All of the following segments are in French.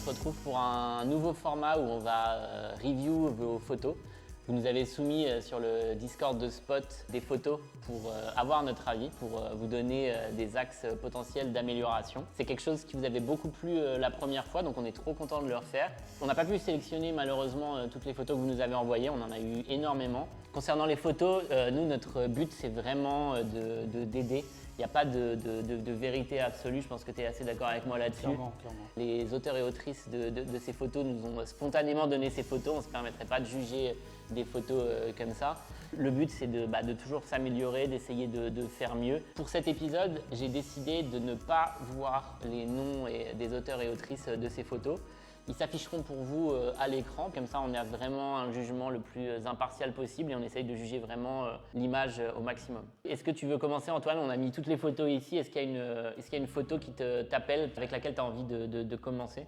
retrouve pour un nouveau format où on va review vos photos. Vous nous avez soumis sur le Discord de Spot des photos pour avoir notre avis, pour vous donner des axes potentiels d'amélioration. C'est quelque chose qui vous avait beaucoup plu la première fois, donc on est trop content de le refaire. On n'a pas pu sélectionner malheureusement toutes les photos que vous nous avez envoyées, on en a eu énormément. Concernant les photos, nous notre but c'est vraiment d'aider. Il n'y a pas de vérité absolue, je pense que tu es assez d'accord avec moi là-dessus. Clairement. Les auteurs et autrices de ces photos nous ont spontanément donné ces photos, on ne se permettrait pas de juger des photos comme ça. Le but c'est de toujours s'améliorer, d'essayer de faire mieux. Pour cet épisode, j'ai décidé de ne pas voir les noms des auteurs et autrices de ces photos. Ils s'afficheront pour vous à l'écran, comme ça on a vraiment un jugement le plus impartial possible et on essaye de juger vraiment l'image au maximum. Est-ce que tu veux commencer Antoine? On a mis toutes les photos ici, est-ce qu'il y a une photo qui t'appelle, avec laquelle tu as envie de commencer?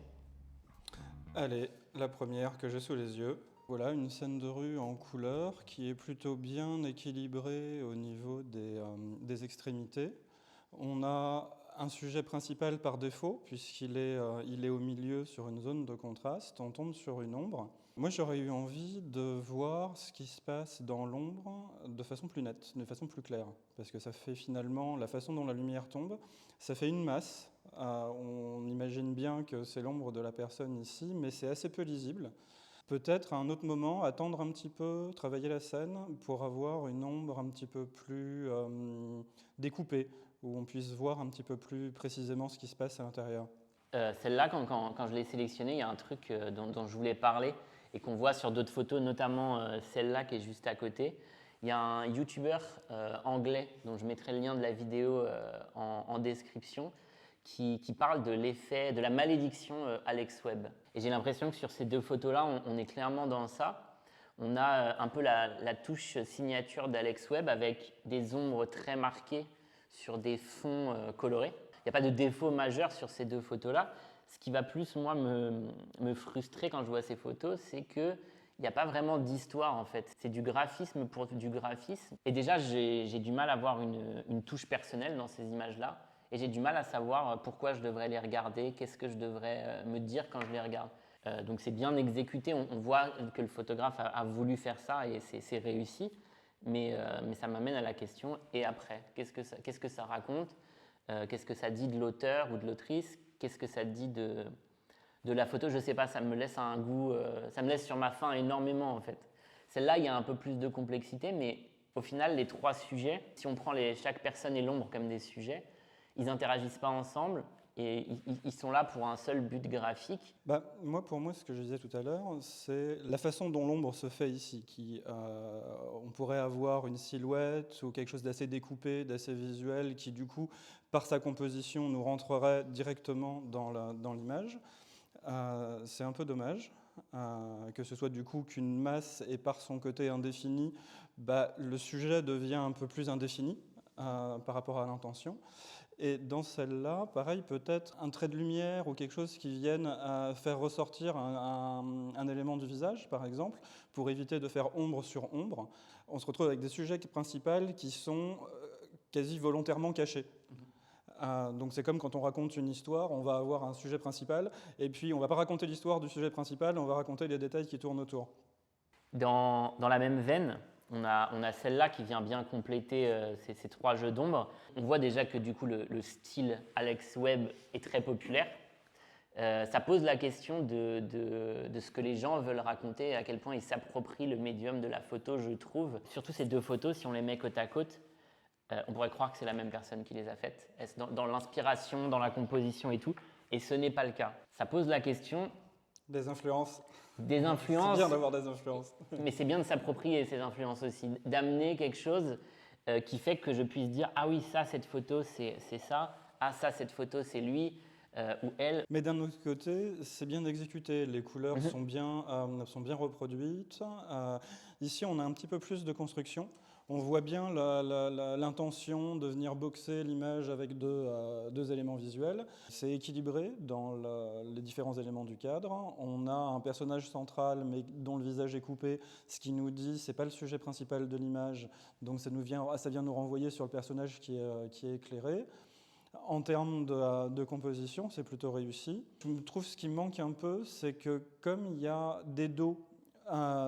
Allez, la première que j'ai sous les yeux. Voilà, une scène de rue en couleur qui est plutôt bien équilibrée au niveau des extrémités. On a un sujet principal par défaut, puisqu'il est au milieu sur une zone de contraste. On tombe sur une ombre. Moi, j'aurais eu envie de voir ce qui se passe dans l'ombre de façon plus nette, de façon plus claire. Parce que ça fait finalement, la façon dont la lumière tombe, ça fait une masse. On imagine bien que c'est l'ombre de la personne ici, mais c'est assez peu lisible. Peut-être à un autre moment, attendre un petit peu, travailler la scène pour avoir une ombre un petit peu plus découpée, où on puisse voir un petit peu plus précisément ce qui se passe à l'intérieur. Celle-là, quand je l'ai sélectionnée, il y a un truc dont je voulais parler et qu'on voit sur d'autres photos, notamment celle-là qui est juste à côté. Il y a un YouTuber anglais, dont je mettrai le lien de la vidéo en description, qui parle de l'effet, de la malédiction Alex Webb. Et j'ai l'impression que sur ces deux photos-là, on est clairement dans ça. On a un peu la touche signature d'Alex Webb avec des ombres très marquées sur des fonds colorés. Il n'y a pas de défaut majeur sur ces deux photos-là. Ce qui va plus, moi, me frustrer quand je vois ces photos, c'est qu'il n'y a pas vraiment d'histoire, en fait. C'est du graphisme pour du graphisme. Et déjà, j'ai du mal à avoir une touche personnelle dans ces images-là. Et j'ai du mal à savoir pourquoi je devrais les regarder, qu'est-ce que je devrais me dire quand je les regarde. Donc c'est bien exécuté, on voit que le photographe a voulu faire ça et c'est réussi. Mais ça m'amène à la question, et après? Qu'est-ce que ça raconte? Qu'est-ce que ça dit de l'auteur ou de l'autrice? Qu'est-ce que ça dit de la photo? Je ne sais pas, ça me laisse un goût, ça me laisse sur ma faim énormément en fait. Celle-là, il y a un peu plus de complexité, mais au final, les trois sujets, si on prend chaque personne et l'ombre comme des sujets, ils n'interagissent pas ensemble et ils sont là pour un seul but graphique. Pour moi, ce que je disais tout à l'heure, c'est la façon dont l'ombre se fait ici. On pourrait avoir une silhouette ou quelque chose d'assez découpé, d'assez visuel, qui du coup, par sa composition, nous rentrerait directement dans l'image. C'est un peu dommage. Que ce soit du coup qu'une masse et par son côté indéfini, le sujet devient un peu plus indéfini par rapport à l'intention. Et dans celle-là, pareil, peut-être un trait de lumière ou quelque chose qui vienne faire ressortir un élément du visage, par exemple, pour éviter de faire ombre sur ombre. On se retrouve avec des sujets principaux qui sont quasi volontairement cachés. Donc c'est comme quand on raconte une histoire, on va avoir un sujet principal, et puis on ne va pas raconter l'histoire du sujet principal, on va raconter les détails qui tournent autour. Dans la même veine, on a celle-là qui vient bien compléter ces trois jeux d'ombre. On voit déjà que du coup le style Alex Webb est très populaire. Ça pose la question de ce que les gens veulent raconter, à quel point ils s'approprient le médium de la photo, je trouve. Surtout ces deux photos, si on les met côte à côte, on pourrait croire que c'est la même personne qui les a faites, dans l'inspiration, dans la composition et tout, et ce n'est pas le cas. Ça pose la question... Des influences. Des influences. C'est bien d'avoir des influences. Mais c'est bien de s'approprier ces influences aussi, d'amener quelque chose qui fait que je puisse dire « Ah oui, ça, cette photo, c'est ça. Ah ça, cette photo, c'est lui ou elle. » Mais d'un autre côté, c'est bien exécuté. Les couleurs sont bien reproduites. Ici, on a un petit peu plus de construction. On voit bien l'intention de venir boxer l'image avec deux éléments visuels. C'est équilibré dans les différents éléments du cadre. On a un personnage central, mais dont le visage est coupé, ce qui nous dit c'est pas le sujet principal de l'image. Donc ça vient nous renvoyer sur le personnage qui est éclairé. En termes de composition, c'est plutôt réussi. Je trouve ce qui manque un peu, c'est que comme il y a des dos,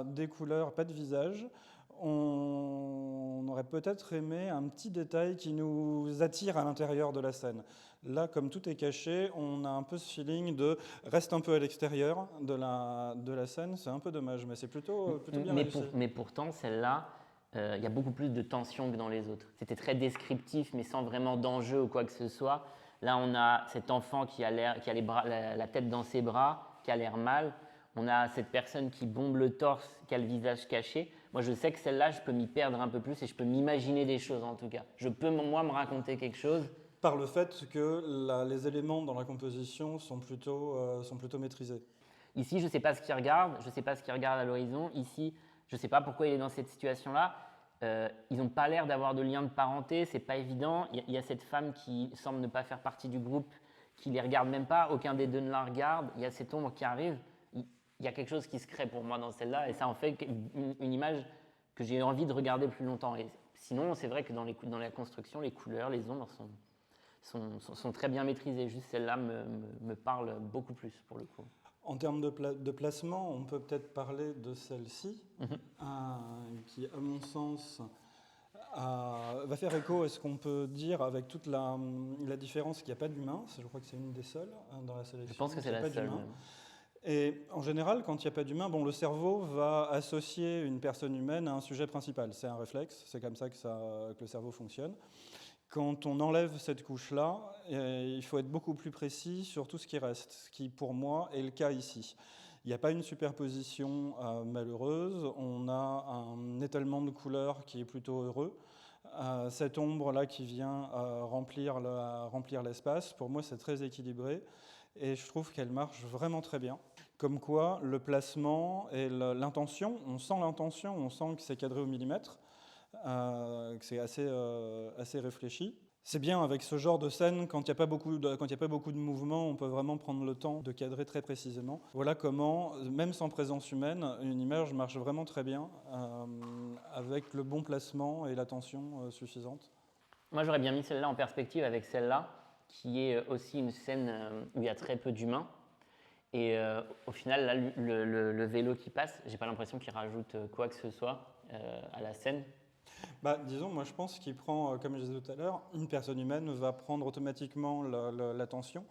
des couleurs, pas de visage, on aurait peut-être aimé un petit détail qui nous attire à l'intérieur de la scène. Là, comme tout est caché, on a un peu ce feeling de reste un peu à l'extérieur de la scène. C'est un peu dommage, mais c'est plutôt bien réussi. Mais pourtant, celle-là, il y a beaucoup plus de tension que dans les autres. C'était très descriptif, mais sans vraiment d'enjeu ou quoi que ce soit. Là, on a cet enfant qui a les bras, la tête dans ses bras, qui a l'air mal. On a cette personne qui bombe le torse, qui a le visage caché. Moi, je sais que celle-là, je peux m'y perdre un peu plus et je peux m'imaginer des choses en tout cas. Je peux, moi, me raconter quelque chose. Par le fait que les éléments dans la composition sont plutôt maîtrisés. Ici, je ne sais pas ce qu'il regarde, je ne sais pas ce qu'il regarde à l'horizon. Ici, je ne sais pas pourquoi il est dans cette situation-là. Ils n'ont pas l'air d'avoir de lien de parenté, c'est pas évident. Il y a cette femme qui semble ne pas faire partie du groupe, qui les regarde même pas, aucun des deux ne la regarde. Il y a cette ombre qui arrive. Il y a quelque chose qui se crée pour moi dans celle-là, et ça en fait une image que j'ai envie de regarder plus longtemps. Et sinon, c'est vrai que dans la construction, les couleurs, les ombres sont très bien maîtrisées. Juste celle-là me parle beaucoup plus pour le coup. En termes de placement, on peut peut-être parler de celle-ci, qui, à mon sens, va faire écho à ce qu'on peut dire avec toute la différence qu'il n'y a pas d'humain. Je crois que c'est une des seules dans la sélection. Je pense que c'est la seule. Et en général, quand il n'y a pas d'humain, le cerveau va associer une personne humaine à un sujet principal. C'est un réflexe, c'est comme ça que le cerveau fonctionne. Quand on enlève cette couche-là, il faut être beaucoup plus précis sur tout ce qui reste, ce qui pour moi est le cas ici. Il n'y a pas une superposition malheureuse, on a un étalement de couleurs qui est plutôt heureux. Cette ombre-là qui vient remplir l'espace, pour moi c'est très équilibré et je trouve qu'elle marche vraiment très bien. Comme quoi le placement et l'intention, on sent que c'est cadré au millimètre. Que c'est assez réfléchi. C'est bien avec ce genre de scène, quand il n'y a pas beaucoup de mouvements, on peut vraiment prendre le temps de cadrer très précisément. Voilà comment, même sans présence humaine, une image marche vraiment très bien avec le bon placement et l'attention suffisante. Moi, j'aurais bien mis celle-là en perspective avec celle-là, qui est aussi une scène où il y a très peu d'humains. Et au final, là, le vélo qui passe, j'ai pas l'impression qu'il rajoute quoi que ce soit à la scène. Disons, moi je pense qu'il prend, comme je disais tout à l'heure, une personne humaine va prendre automatiquement l'attention.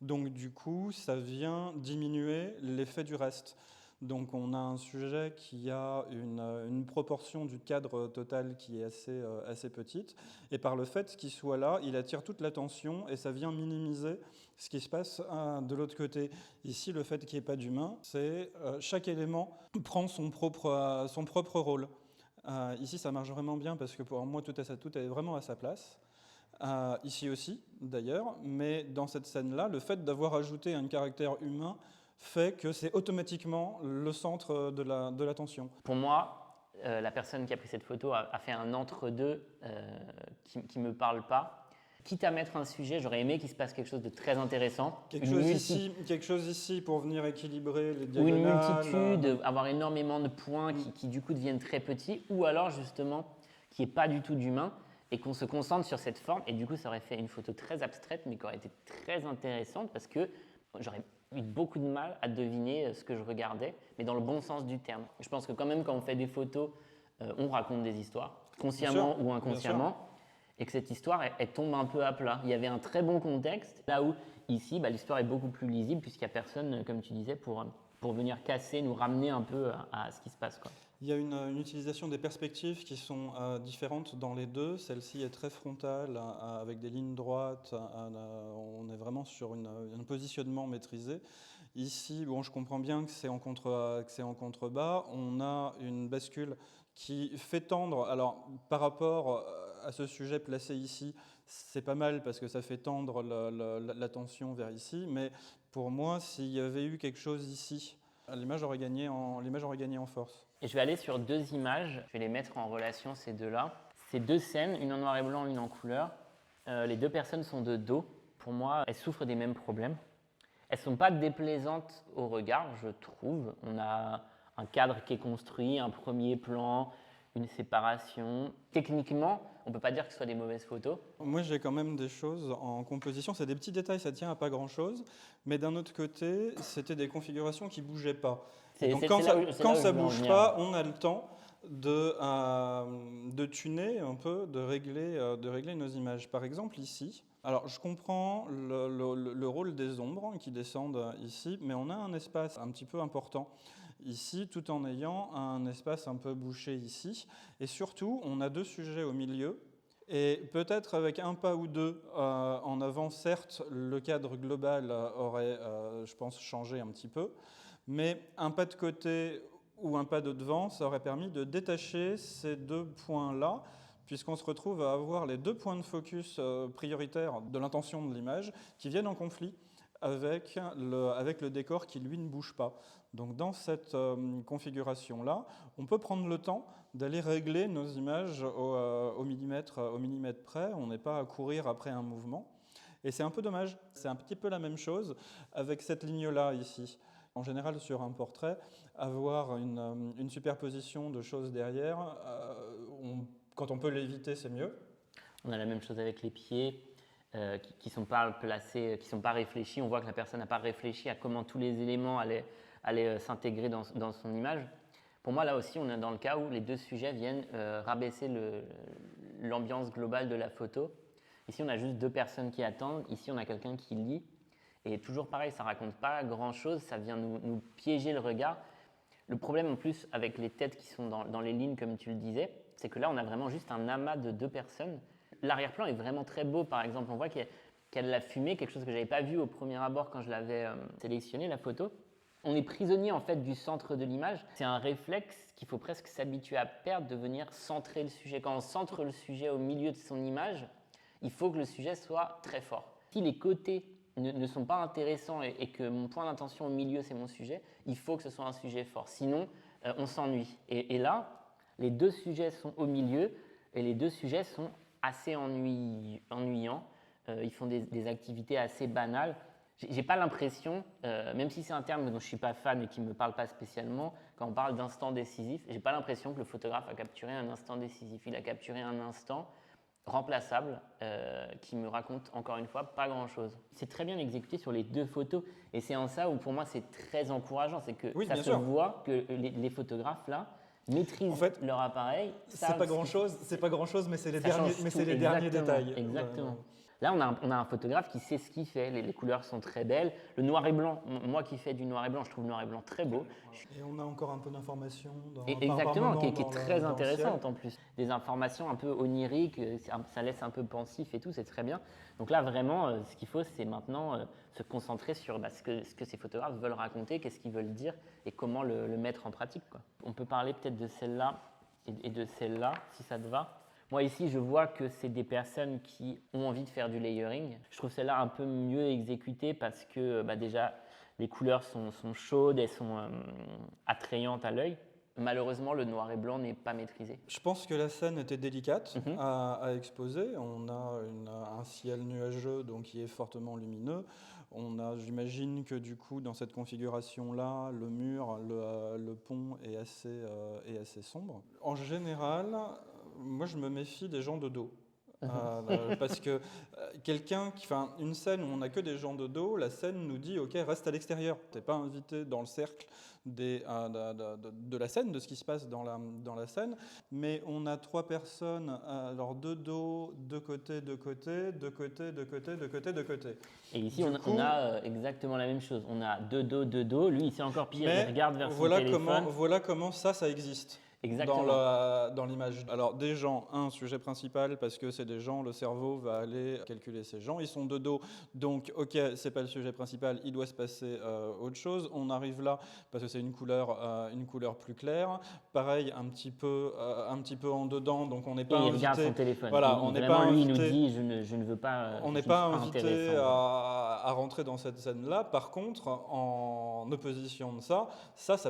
Donc du coup, ça vient diminuer l'effet du reste. Donc on a un sujet qui a une proportion du cadre total qui est assez petite. Et par le fait qu'il soit là, il attire toute l'attention et ça vient minimiser ce qui se passe de l'autre côté. Ici, le fait qu'il n'y ait pas d'humain, c'est chaque élément prend son propre rôle. Ici, ça marche vraiment bien parce que pour moi, tout est vraiment à sa place. Ici aussi, d'ailleurs, mais dans cette scène-là, le fait d'avoir ajouté un caractère humain fait que c'est automatiquement le centre de l'attention. Pour moi, la personne qui a pris cette photo a fait un entre-deux qui ne me parle pas. Quitte à mettre un sujet, j'aurais aimé qu'il se passe quelque chose de très intéressant. Quelque chose ici pour venir équilibrer les diagonales. Ou une multitude, avoir énormément de points qui du coup deviennent très petits, ou alors justement qu'il n'y ait pas du tout d'humain et qu'on se concentre sur cette forme. Et du coup, ça aurait fait une photo très abstraite, mais qui aurait été très intéressante parce que j'aurais eu beaucoup de mal à deviner ce que je regardais, mais dans le bon sens du terme. Je pense que quand même, quand on fait des photos, on raconte des histoires, consciemment ou inconsciemment. Et que cette histoire, elle tombe un peu à plat. Il y avait un très bon contexte, là où ici, l'histoire est beaucoup plus lisible, puisqu'il n'y a personne, comme tu disais, pour venir casser, nous ramener un peu à ce qui se passe, quoi. Il y a une utilisation des perspectives qui sont différentes dans les deux. Celle-ci est très frontale, avec des lignes droites. On est vraiment sur un positionnement maîtrisé. Ici, je comprends bien que c'est en contrebas. On a une bascule qui fait tendre. Alors, par rapport à ce sujet placé ici, c'est pas mal parce que ça fait tendre l'attention vers ici. Mais pour moi, s'il y avait eu quelque chose ici, l'image aurait gagné en force. Et je vais aller sur deux images. Je vais les mettre en relation, ces deux-là. C'est deux scènes, une en noir et blanc, une en couleur. Les deux personnes sont de dos. Pour moi, elles souffrent des mêmes problèmes. Elles ne sont pas déplaisantes au regard, je trouve. On a un cadre qui est construit, un premier plan, une séparation. Techniquement, on ne peut pas dire que ce soit des mauvaises photos. Moi, j'ai quand même des choses en composition. C'est des petits détails, ça tient à pas grand-chose. Mais d'un autre côté, c'était des configurations qui ne bougeaient pas. Donc, quand ça ne bouge pas, on a le temps de tuner un peu, de régler nos images. Par exemple, ici, alors je comprends le rôle des ombres qui descendent ici, mais on a un espace un petit peu important ici, tout en ayant un espace un peu bouché ici. Et surtout, on a deux sujets au milieu. Et peut-être avec un pas ou deux en avant, certes, le cadre global aurait, je pense, changé un petit peu. Mais un pas de côté ou un pas de devant, ça aurait permis de détacher ces deux points-là, puisqu'on se retrouve à avoir les deux points de focus prioritaires de l'intention de l'image qui viennent en conflit avec le décor qui, lui, ne bouge pas. Donc dans cette configuration-là, on peut prendre le temps d'aller régler nos images au millimètre près. On n'est pas à courir après un mouvement. Et c'est un peu dommage. C'est un petit peu la même chose avec cette ligne-là ici. En général, sur un portrait, avoir une superposition de choses derrière, quand on peut l'éviter, c'est mieux. On a la même chose avec les pieds qui ne sont pas placés, qui ne sont pas réfléchis. On voit que la personne n'a pas réfléchi à comment tous les éléments allaient s'intégrer dans son image. Pour moi, là aussi, on est dans le cas où les deux sujets viennent rabaisser l'ambiance globale de la photo. Ici, on a juste deux personnes qui attendent. Ici, on a quelqu'un qui lit. Et toujours pareil, ça ne raconte pas grand-chose, ça vient nous piéger le regard. Le problème en plus avec les têtes qui sont dans les lignes, comme tu le disais, c'est que là, on a vraiment juste un amas de deux personnes. L'arrière-plan est vraiment très beau, par exemple. On voit qu'il y a de la fumée, quelque chose que je n'avais pas vu au premier abord quand je l'avais sélectionné, la photo. On est prisonnier en fait du centre de l'image. C'est un réflexe qu'il faut presque s'habituer à perdre, de venir centrer le sujet. Quand on centre le sujet au milieu de son image, il faut que le sujet soit très fort. Si les côtés ne sont pas intéressants et que mon point d'intention au milieu, c'est mon sujet, il faut que ce soit un sujet fort. Sinon, on s'ennuie. Et là, les deux sujets sont au milieu et les deux sujets sont assez ennuyants. Ils font des activités assez banales. J'ai pas l'impression, même si c'est un terme dont je suis pas fan et qui me parle pas spécialement, quand on parle d'instant décisif, j'ai pas l'impression que le photographe a capturé un instant décisif. Il a capturé un instant remplaçable qui me raconte encore une fois pas grand chose. C'est très bien exécuté sur les deux photos et c'est en ça où pour moi c'est très encourageant, c'est que oui, ça se voit que les photographes là maîtrisent leur appareil. C'est pas grand chose, mais c'est les derniers détails. Exactement. Là, on a un photographe qui sait ce qu'il fait. Les couleurs sont très belles. Le noir et blanc, moi qui fais du noir et blanc, je trouve le noir et blanc très beau. Et on a encore un peu d'informations. Exactement, qui est très intéressante en plus. Des informations un peu oniriques, ça laisse un peu pensif et tout, c'est très bien. Donc là, vraiment, ce qu'il faut, c'est maintenant se concentrer sur ce que ces photographes veulent raconter, qu'est-ce qu'ils veulent dire et comment le mettre en pratique, quoi. On peut parler peut-être de celle-là et de celle-là, si ça te va. Moi ici, je vois que c'est des personnes qui ont envie de faire du layering. Je trouve celle-là un peu mieux exécutée parce que déjà, les couleurs sont chaudes, elles sont attrayantes à l'œil. Malheureusement, le noir et blanc n'est pas maîtrisé. Je pense que la scène était délicate à exposer. On a un ciel nuageux donc qui est fortement lumineux. On a, j'imagine que du coup, dans cette configuration-là, le mur, le pont est assez sombre. En général, moi, je me méfie des gens de dos. Parce que une scène où on n'a que des gens de dos, la scène nous dit ok, reste à l'extérieur. Tu n'es pas invité dans le cercle de la scène, de ce qui se passe dans la scène, mais on a trois personnes, alors de dos, de côté. Et ici, on a exactement la même chose. On a deux dos. Lui, c'est encore pire, il regarde vers son téléphone. Voilà comment ça existe. Exactement. Dans l'image. Alors des gens, un sujet principal parce que c'est des gens, le cerveau va aller calculer ces gens, ils sont de dos, donc ok, c'est pas le sujet principal, il doit se passer autre chose. On arrive là parce que c'est une couleur plus claire. Pareil, un petit peu en dedans, donc on n'est pas invité. Il regarde son téléphone. Voilà, on n'est pas invité. Lui nous dit je ne veux pas. On n'est pas invité à rentrer dans cette scène-là. Par contre, en opposition de ça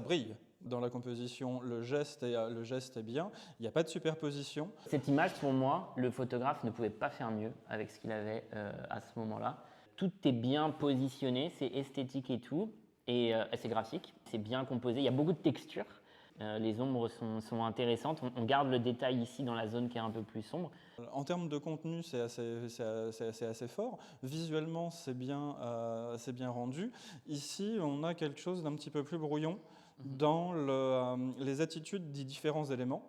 brille. Dans la composition, le geste est bien, il n'y a pas de superposition. Cette image, pour moi, le photographe ne pouvait pas faire mieux avec ce qu'il avait à ce moment-là. Tout est bien positionné, c'est esthétique et tout, et c'est graphique, c'est bien composé, il y a beaucoup de textures. les ombres sont intéressantes. On garde le détail ici dans la zone qui est un peu plus sombre. En termes de contenu, c'est assez fort. Visuellement, c'est bien rendu. Ici, on a quelque chose d'un petit peu plus brouillon dans les attitudes des différents éléments.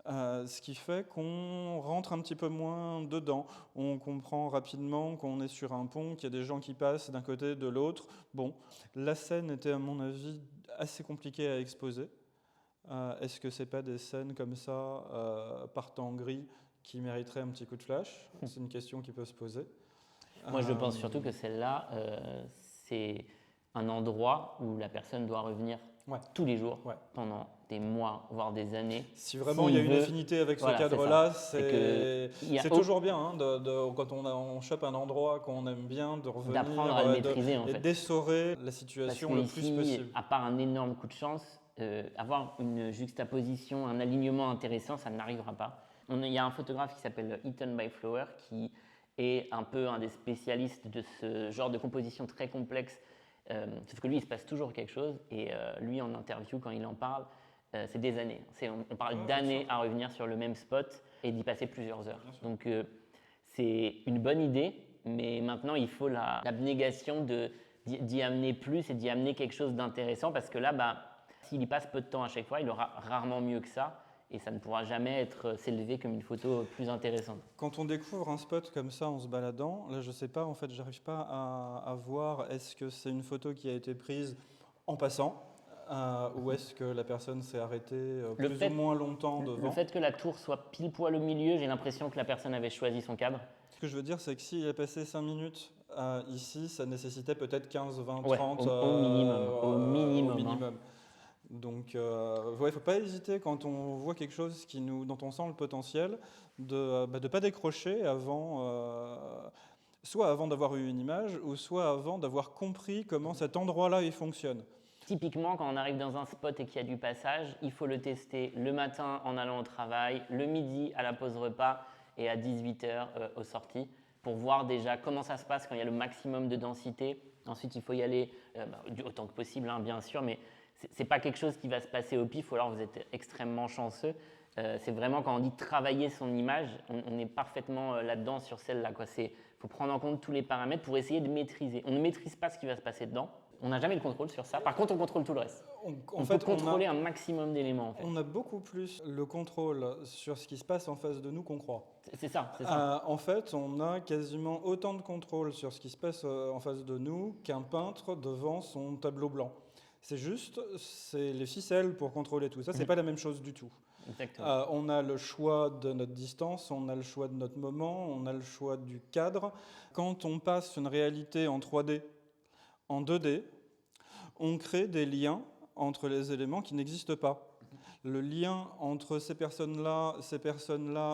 Ce qui fait qu'on rentre un petit peu moins dedans. On comprend rapidement qu'on est sur un pont, qu'il y a des gens qui passent d'un côté, de l'autre. Bon, la scène était à mon avis assez compliquée à exposer. Est-ce que c'est pas des scènes comme ça, par temps gris, qui mériteraient un petit coup de flash? C'est une question qui peut se poser. Moi, je pense surtout que celle-là, c'est un endroit où la personne doit revenir tous les jours, pendant des mois, voire des années. Si vraiment il y a une affinité avec ce cadre-là, c'est toujours bien, hein, quand on chope un endroit qu'on aime bien, de revenir, d'apprendre à le maîtriser, en fait. Et d'essorer la situation le plus possible. À part un énorme coup de chance, avoir une juxtaposition, un alignement intéressant, ça n'arrivera pas. Il y a un photographe qui s'appelle Eaton by Flower qui est un peu un des spécialistes de ce genre de composition très complexe. Sauf que lui, il se passe toujours quelque chose. Et lui, en interview, quand il en parle, c'est des années. On parle d'années à revenir sur le même spot et d'y passer plusieurs heures. Donc, c'est une bonne idée, mais maintenant, il faut l'abnégation d'y amener plus et d'y amener quelque chose d'intéressant parce que là, s'il y passe peu de temps à chaque fois, il aura rarement mieux que ça. Et ça ne pourra jamais s'élever comme une photo plus intéressante. Quand on découvre un spot comme ça en se baladant, là je sais pas, en fait j'arrive pas à voir est-ce que c'est une photo qui a été prise en passant ou est-ce que la personne s'est arrêtée plus ou moins longtemps devant. Le fait que la tour soit pile poil au milieu, j'ai l'impression que la personne avait choisi son cadre. Ce que je veux dire, c'est que s'il a passé 5 minutes ici, ça nécessitait peut-être 15, 20, 30 au minimum. Donc, il ne faut pas hésiter quand on voit quelque chose dont on sent le potentiel, de ne pas décrocher soit avant d'avoir eu une image, ou soit avant d'avoir compris comment cet endroit-là il fonctionne. Typiquement, quand on arrive dans un spot et qu'il y a du passage, il faut le tester le matin en allant au travail, le midi à la pause repas et à 18h aux sorties, pour voir déjà comment ça se passe quand il y a le maximum de densité. Ensuite, il faut y aller autant que possible, hein, bien sûr, mais c'est pas quelque chose qui va se passer au pif, ou alors vous êtes extrêmement chanceux. C'est vraiment quand on dit travailler son image, on est parfaitement là-dedans sur celle-là. Il faut prendre en compte tous les paramètres pour essayer de maîtriser. On ne maîtrise pas ce qui va se passer dedans. On n'a jamais le contrôle sur ça. Par contre, on contrôle tout le reste. On peut contrôler un maximum d'éléments. En fait. On a beaucoup plus le contrôle sur ce qui se passe en face de nous qu'on croit. C'est ça. En fait, on a quasiment autant de contrôle sur ce qui se passe en face de nous qu'un peintre devant son tableau blanc. C'est les ficelles pour contrôler tout ça. C'est pas la même chose du tout. Exactement. On a le choix de notre distance, on a le choix de notre moment, on a le choix du cadre. Quand on passe une réalité en 3D, en 2D, on crée des liens entre les éléments qui n'existent pas. Le lien entre ces personnes-là,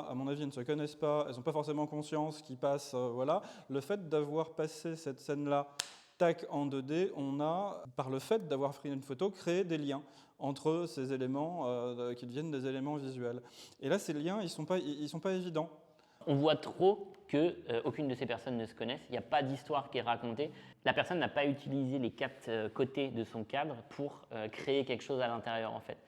à mon avis, elles ne se connaissent pas, elles n'ont pas forcément conscience qu'ils passent, voilà. Le fait d'avoir passé cette scène-là, tac, en 2D, on a, par le fait d'avoir pris une photo, créé des liens entre ces éléments qui deviennent des éléments visuels. Et là, ces liens, ils sont pas évidents. On voit trop qu'aucune de ces personnes ne se connaissent. Il n'y a pas d'histoire qui est racontée. La personne n'a pas utilisé les 4 côtés de son cadre pour créer quelque chose à l'intérieur, en fait.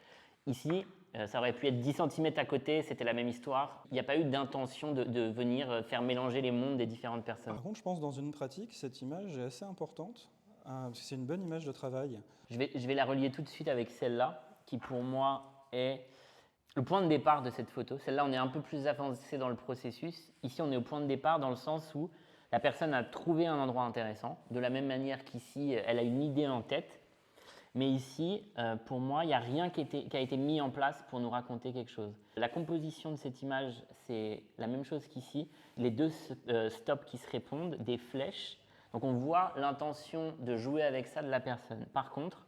Ici, ça aurait pu être 10 cm à côté, c'était la même histoire. Il n'y a pas eu d'intention de venir faire mélanger les mondes des différentes personnes. Par contre, je pense dans une pratique, cette image est assez importante, parce que c'est une bonne image de travail. Je vais la relier tout de suite avec celle-là, qui pour moi est le point de départ de cette photo. Celle-là, on est un peu plus avancé dans le processus. Ici, on est au point de départ dans le sens où la personne a trouvé un endroit intéressant, de la même manière qu'ici, elle a une idée en tête. Mais ici, pour moi, il n'y a rien qui a été mis en place pour nous raconter quelque chose. La composition de cette image, c'est la même chose qu'ici. Les 2 stops qui se répondent, des flèches. Donc on voit l'intention de jouer avec ça de la personne. Par contre,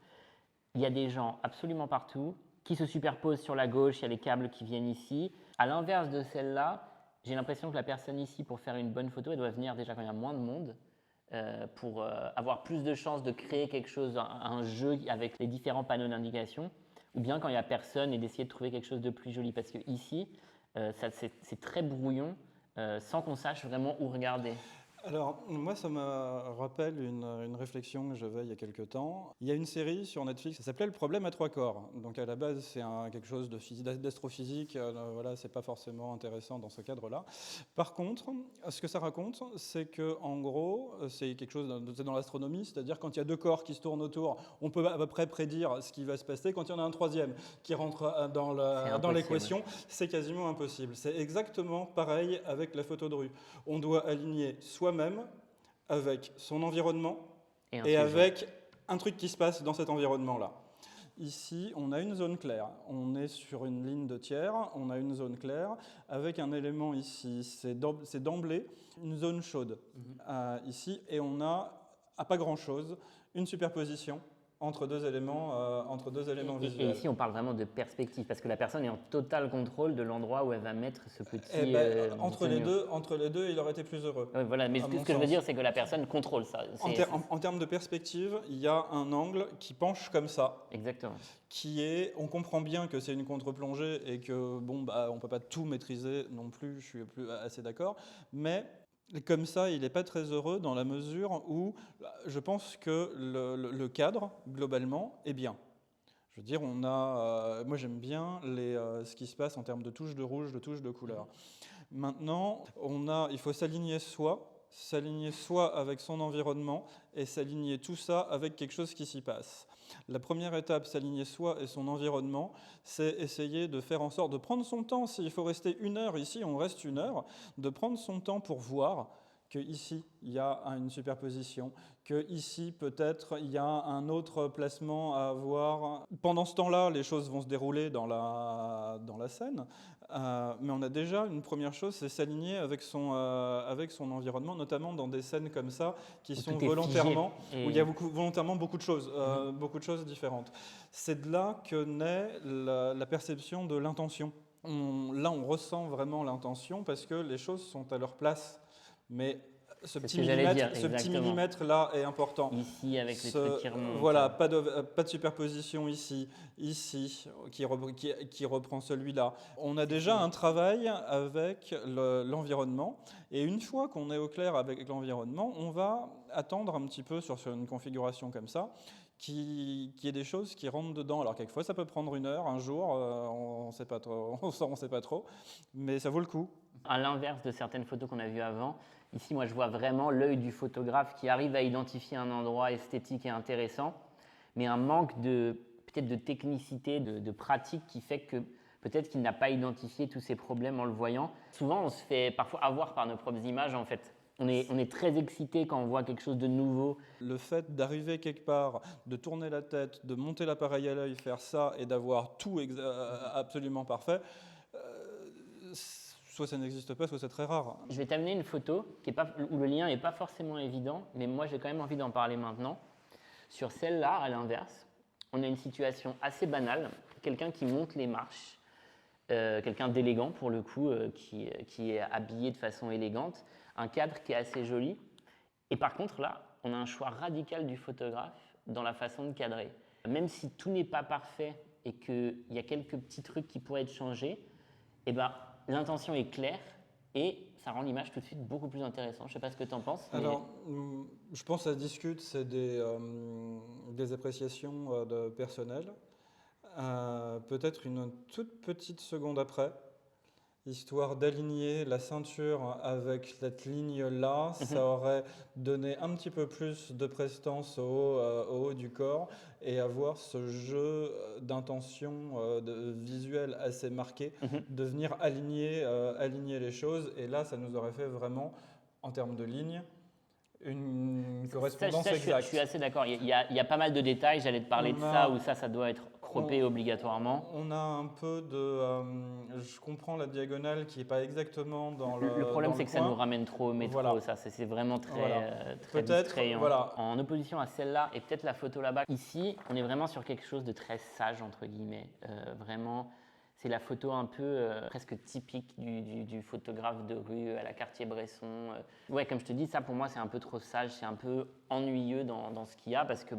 il y a des gens absolument partout qui se superposent sur la gauche, il y a les câbles qui viennent ici. À l'inverse de celle-là, j'ai l'impression que la personne ici, pour faire une bonne photo, elle doit venir déjà quand il y a moins de monde. Pour avoir plus de chances de créer quelque chose, un jeu avec les différents panneaux d'indication, ou bien quand il n'y a personne et d'essayer de trouver quelque chose de plus joli. Parce que ici, c'est très brouillon, sans qu'on sache vraiment où regarder. Alors, moi, ça me rappelle une réflexion que j'avais il y a quelque temps. Il y a une série sur Netflix, ça s'appelait Le problème à trois corps. Donc, à la base, c'est quelque chose d'astrophysique. Voilà, c'est pas forcément intéressant dans ce cadre-là. Par contre, ce que ça raconte, c'est que, en gros, c'est quelque chose c'est dans l'astronomie, c'est-à-dire quand il y a deux corps qui se tournent autour, on peut à peu près prédire ce qui va se passer. Quand il y en a un troisième qui rentre dans l'équation, c'est quasiment impossible. C'est exactement pareil avec la photo de rue. On doit aligner soi-même avec son environnement et avec un truc qui se passe dans cet environnement-là. Ici, on a une zone claire. On est sur une ligne de tiers, on a une zone claire avec un élément ici. C'est d'emblée une zone chaude ici, et on a, à pas grand-chose, une superposition entre deux éléments visuels. Et ici, on parle vraiment de perspective, parce que la personne est en total contrôle de l'endroit où elle va mettre ce petit... entre les deux, il aurait été plus heureux. Ouais, voilà, mais ce que je veux dire, c'est que la personne contrôle ça. En termes de perspective, il y a un angle qui penche comme ça. Exactement. On comprend bien que c'est une contre-plongée et que, on ne peut pas tout maîtriser non plus, je suis assez d'accord, mais... Comme ça, il n'est pas très heureux dans la mesure où je pense que le cadre, globalement, est bien. Je veux dire, moi j'aime bien ce qui se passe en termes de touches de rouge, de touches de couleur. Maintenant, il faut s'aligner soit avec son environnement et s'aligner tout ça avec quelque chose qui s'y passe. La première étape, s'aligner soi et son environnement, c'est essayer de faire en sorte de prendre son temps. S'il faut rester 1 heure ici, on reste 1 heure, de prendre son temps pour voir qu'ici, il y a une superposition, qu'ici, peut-être, il y a un autre placement à avoir. Pendant ce temps-là, les choses vont se dérouler dans la scène, mais on a déjà une première chose, c'est s'aligner avec son environnement, notamment dans des scènes comme ça, qui sont volontairement, où il y a volontairement beaucoup de choses différentes. C'est de là que naît la perception de l'intention. Là, on ressent vraiment l'intention parce que les choses sont à leur place. Mais ce petit millimètre-là est important. Ici, avec les trucs qui remontent. Voilà, pas de superposition ici, qui reprend celui-là. On a déjà un travail avec l'environnement. Et une fois qu'on est au clair avec l'environnement, on va attendre un petit peu sur une configuration comme ça, qui est des choses qui rentrent dedans. Alors quelquefois, ça peut prendre 1 heure, un jour, on ne sait pas trop, mais ça vaut le coup. À l'inverse de certaines photos qu'on a vues avant, ici, moi, je vois vraiment l'œil du photographe qui arrive à identifier un endroit esthétique et intéressant, mais un manque peut-être de technicité, de pratique qui fait que peut-être qu'il n'a pas identifié tous ces problèmes en le voyant. Souvent, on se fait parfois avoir par nos propres images, en fait. On est très excité quand on voit quelque chose de nouveau. Le fait d'arriver quelque part, de tourner la tête, de monter l'appareil à l'œil, faire ça et d'avoir tout absolument parfait, soit ça n'existe pas, soit c'est très rare. Je vais t'amener une photo où le lien n'est pas forcément évident, mais moi j'ai quand même envie d'en parler maintenant. Sur celle-là, à l'inverse, on a une situation assez banale. Quelqu'un qui monte les marches, quelqu'un d'élégant pour le coup, qui est habillé de façon élégante, un cadre qui est assez joli. Et par contre là, on a un choix radical du photographe dans la façon de cadrer. Même si tout n'est pas parfait et qu'il y a quelques petits trucs qui pourraient être changés, l'intention est claire et ça rend l'image tout de suite beaucoup plus intéressante. Je ne sais pas ce que tu en penses. Alors, je pense que ça discute, c'est des appréciations personnelles. Peut-être une toute petite seconde après, histoire d'aligner la ceinture avec cette ligne-là, ça aurait donné un petit peu plus de prestance au haut du corps et avoir ce jeu d'intention visuelle assez marqué, de venir aligner les choses. Et là, ça nous aurait fait vraiment, en termes de ligne, une correspondance exacte. Je suis assez d'accord. Il y a pas mal de détails. J'allais te parler de ça, où ça doit être croppé obligatoirement. On a un peu de... je comprends la diagonale qui n'est pas exactement dans le problème, c'est que ça nous ramène trop au métro. Voilà. Ça, c'est vraiment très distrayant. Voilà. En opposition à celle-là et peut-être la photo là-bas. Ici, on est vraiment sur quelque chose de très sage, entre guillemets. Vraiment... C'est la photo un peu presque typique du photographe de rue à la Cartier-Bresson. Ouais, comme je te dis, ça pour moi c'est un peu trop sage, c'est un peu ennuyeux dans ce qu'il y a parce que il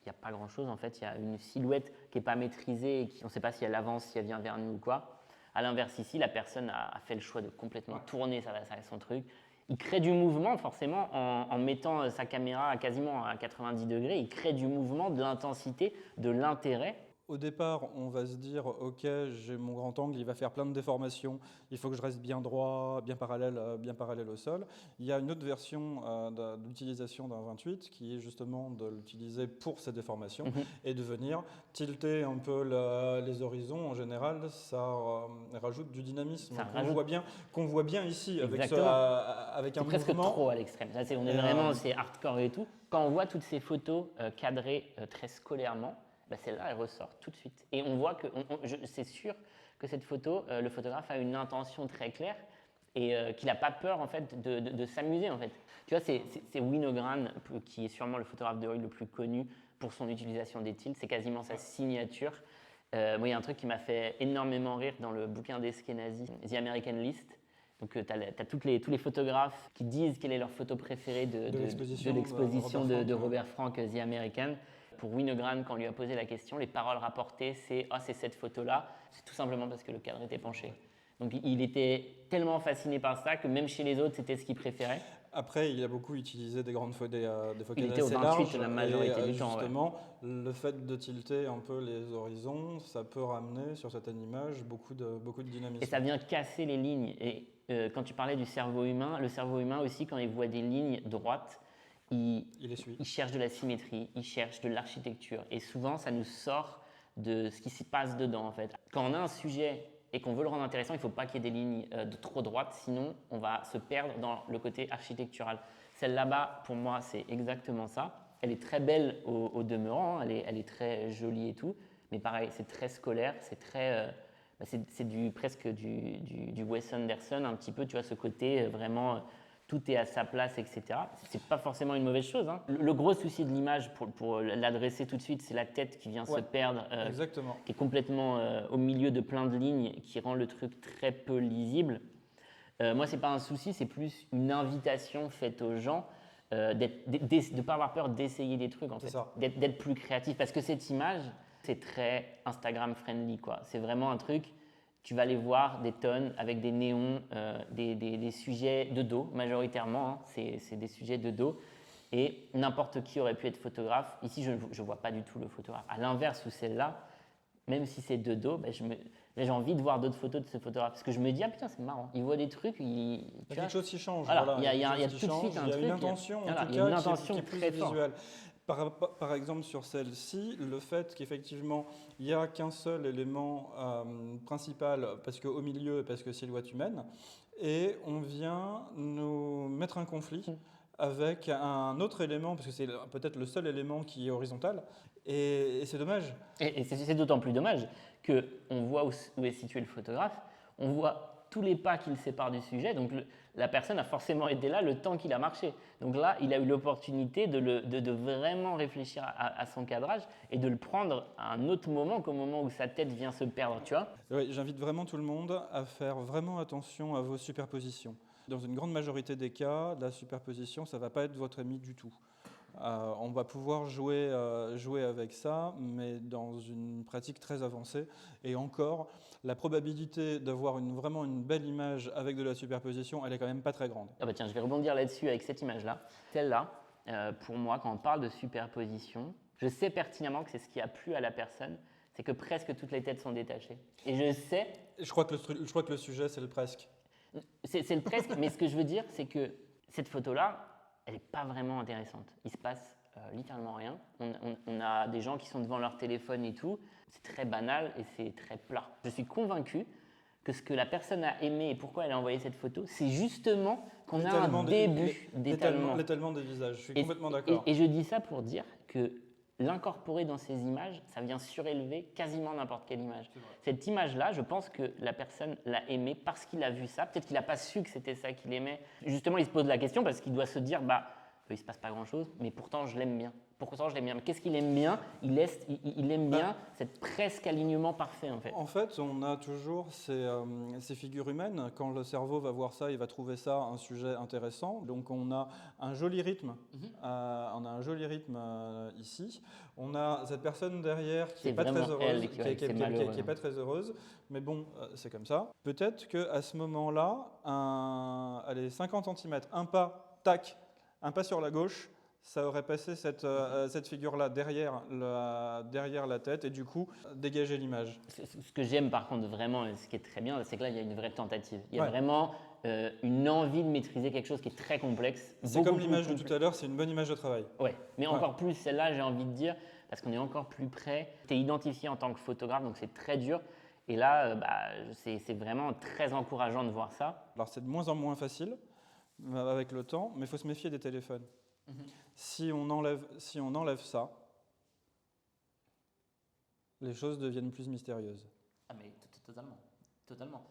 n'y a pas grand-chose en fait. Il y a une silhouette qui n'est pas maîtrisée et on ne sait pas si elle avance, si elle vient vers nous ou quoi. À l'inverse ici, la personne a fait le choix de complètement tourner son truc Il crée du mouvement forcément en mettant sa caméra à quasiment à 90 degrés. Il crée du mouvement, de l'intensité, de l'intérêt. Au départ, on va se dire, ok, j'ai mon grand angle, il va faire plein de déformations, il faut que je reste bien droit, bien parallèle au sol. Il y a une autre version d'utilisation d'un 28 qui est justement de l'utiliser pour ces déformations et de venir tilter un peu les horizons. En général, ça rajoute du dynamisme qu'on voit bien ici avec un mouvement. Presque trop à l'extrême. Là, c'est hardcore et tout. Quand on voit toutes ces photos cadrées très scolairement, celle-là, elle ressort tout de suite. Et on voit que, c'est sûr que cette photo, le photographe a une intention très claire et qu'il n'a pas peur en fait de s'amuser en fait. Tu vois, c'est Winogrand qui est sûrement le photographe de rue le plus connu pour son utilisation des tilts. C'est quasiment sa signature. Moi, il y a un truc qui m'a fait énormément rire dans le bouquin d'Eskenazi, The American List. Donc, tu as tous les photographes qui disent quelle est leur photo préférée de l'exposition de Robert Frank, The American. Pour Winogrand, quand on lui a posé la question, les paroles rapportées, c'est « Ah, c'est cette photo-là », c'est tout simplement parce que le cadre était penché. Donc il était tellement fasciné par ça que même chez les autres, c'était ce qu'il préférait. Après, il a beaucoup utilisé des grandes focales il était assez au 28 larges. La majorité du temps. Justement, le fait de tilter un peu les horizons, ça peut ramener sur certaines images beaucoup de dynamisme. Et ça vient casser les lignes. Et quand tu parlais du cerveau humain, le cerveau humain aussi, quand il voit des lignes droites, il cherche de la symétrie, il cherche de l'architecture. Et souvent, ça nous sort de ce qui se passe dedans, en fait. Quand on a un sujet et qu'on veut le rendre intéressant, il ne faut pas qu'il y ait des lignes de trop droites, sinon on va se perdre dans le côté architectural. Celle là-bas, pour moi, c'est exactement ça. Elle est très belle au demeurant, elle est très jolie et tout, mais pareil, c'est très scolaire, c'est très... c'est presque du Wes Anderson, un petit peu, tu vois, ce côté vraiment... tout est à sa place, etc. C'est pas forcément une mauvaise chose. Hein. Le gros souci de l'image, pour l'adresser tout de suite, c'est la tête qui vient se perdre, qui est complètement au milieu de plein de lignes, qui rend le truc très peu lisible. Moi, c'est pas un souci, c'est plus une invitation faite aux gens de ne pas avoir peur d'essayer des trucs, en fait, d'être plus créatif. Parce que cette image, c'est très Instagram-friendly, quoi. C'est vraiment un truc... Tu vas aller voir des tonnes avec des néons, des sujets de dos majoritairement, hein, c'est des sujets de dos. Et n'importe qui aurait pu être photographe. Ici, je ne vois pas du tout le photographe. À l'inverse, ou celle-là, même si c'est de dos, j'ai envie de voir d'autres photos de ce photographe. Parce que je me dis, ah putain, c'est marrant. Il voit des trucs. Il y a quelque chose qui change. Voilà, il y a tout de suite un truc. Il y a une intention, en tout cas, qui est plus visuelle. Par exemple, sur celle-ci, le fait qu'effectivement, il n'y a qu'un seul élément principal, parce qu'au milieu, parce que silhouette humaine, et on vient nous mettre un conflit avec un autre élément, parce que c'est peut-être le seul élément qui est horizontal, et c'est dommage. Et c'est d'autant plus dommage qu'on voit où est situé le photographe, on voit tous les pas qui le séparent du sujet, donc la personne a forcément été là le temps qu'il a marché. Donc là, il a eu l'opportunité de vraiment réfléchir à son cadrage et de le prendre à un autre moment qu'au moment où sa tête vient se perdre, tu vois. Oui, j'invite vraiment tout le monde à faire vraiment attention à vos superpositions. Dans une grande majorité des cas, la superposition, ça ne va pas être votre ami du tout. On va pouvoir jouer avec ça, mais dans une pratique très avancée. Et encore, la probabilité d'avoir vraiment une belle image avec de la superposition, elle est quand même pas très grande. Ah bah tiens, je vais rebondir là-dessus avec cette image-là. Celle-là, pour moi, quand on parle de superposition, je sais pertinemment que c'est ce qui a plu à la personne, c'est que presque toutes les têtes sont détachées. Et je sais... Je crois que le sujet, c'est le presque. C'est le presque, mais ce que je veux dire, c'est que cette photo-là, elle n'est pas vraiment intéressante. Il se passe littéralement rien. On a des gens qui sont devant leur téléphone et tout. C'est très banal et c'est très plat. Je suis convaincu que ce que la personne a aimé et pourquoi elle a envoyé cette photo, c'est justement qu'on a un début d'étalement. L'étalement des visages, je suis complètement d'accord. Et je dis ça pour dire que l'incorporer dans ces images, ça vient surélever quasiment n'importe quelle image. Cette image-là, je pense que la personne l'a aimée parce qu'il a vu ça. Peut-être qu'il n'a pas su que c'était ça qu'il aimait. Justement, il se pose la question parce qu'il doit se dire, il ne se passe pas grand-chose, mais pourtant je l'aime bien. pourtant je l'aime bien. Mais qu'est-ce qu'il aime bien? Il aime bien cette presque alignement parfait en fait. En fait, on a toujours ces figures humaines. Quand le cerveau va voir ça, il va trouver ça un sujet intéressant. Donc on a un joli rythme. Ici. On a cette personne derrière qui n'est pas très heureuse, qui est pas très heureuse. Mais bon, c'est comme ça. Peut-être qu'à ce moment-là, 50 cm, un pas, tac, un pas sur la gauche, ça aurait passé cette figure-là derrière la tête et du coup dégager l'image. Ce que j'aime par contre vraiment, et ce qui est très bien, c'est que là il y a une vraie tentative. Il y a vraiment une envie de maîtriser quelque chose qui est très complexe. C'est comme l'image de tout à l'heure, c'est une bonne image de travail. Ouais, mais encore plus celle-là, j'ai envie de dire, parce qu'on est encore plus près. Tu es identifié en tant que photographe, donc c'est très dur. Et là, c'est vraiment très encourageant de voir ça. Alors c'est de moins en moins facile avec le temps, mais il faut se méfier des téléphones. Si on enlève ça, les choses deviennent plus mystérieuses. Ah mais totalement.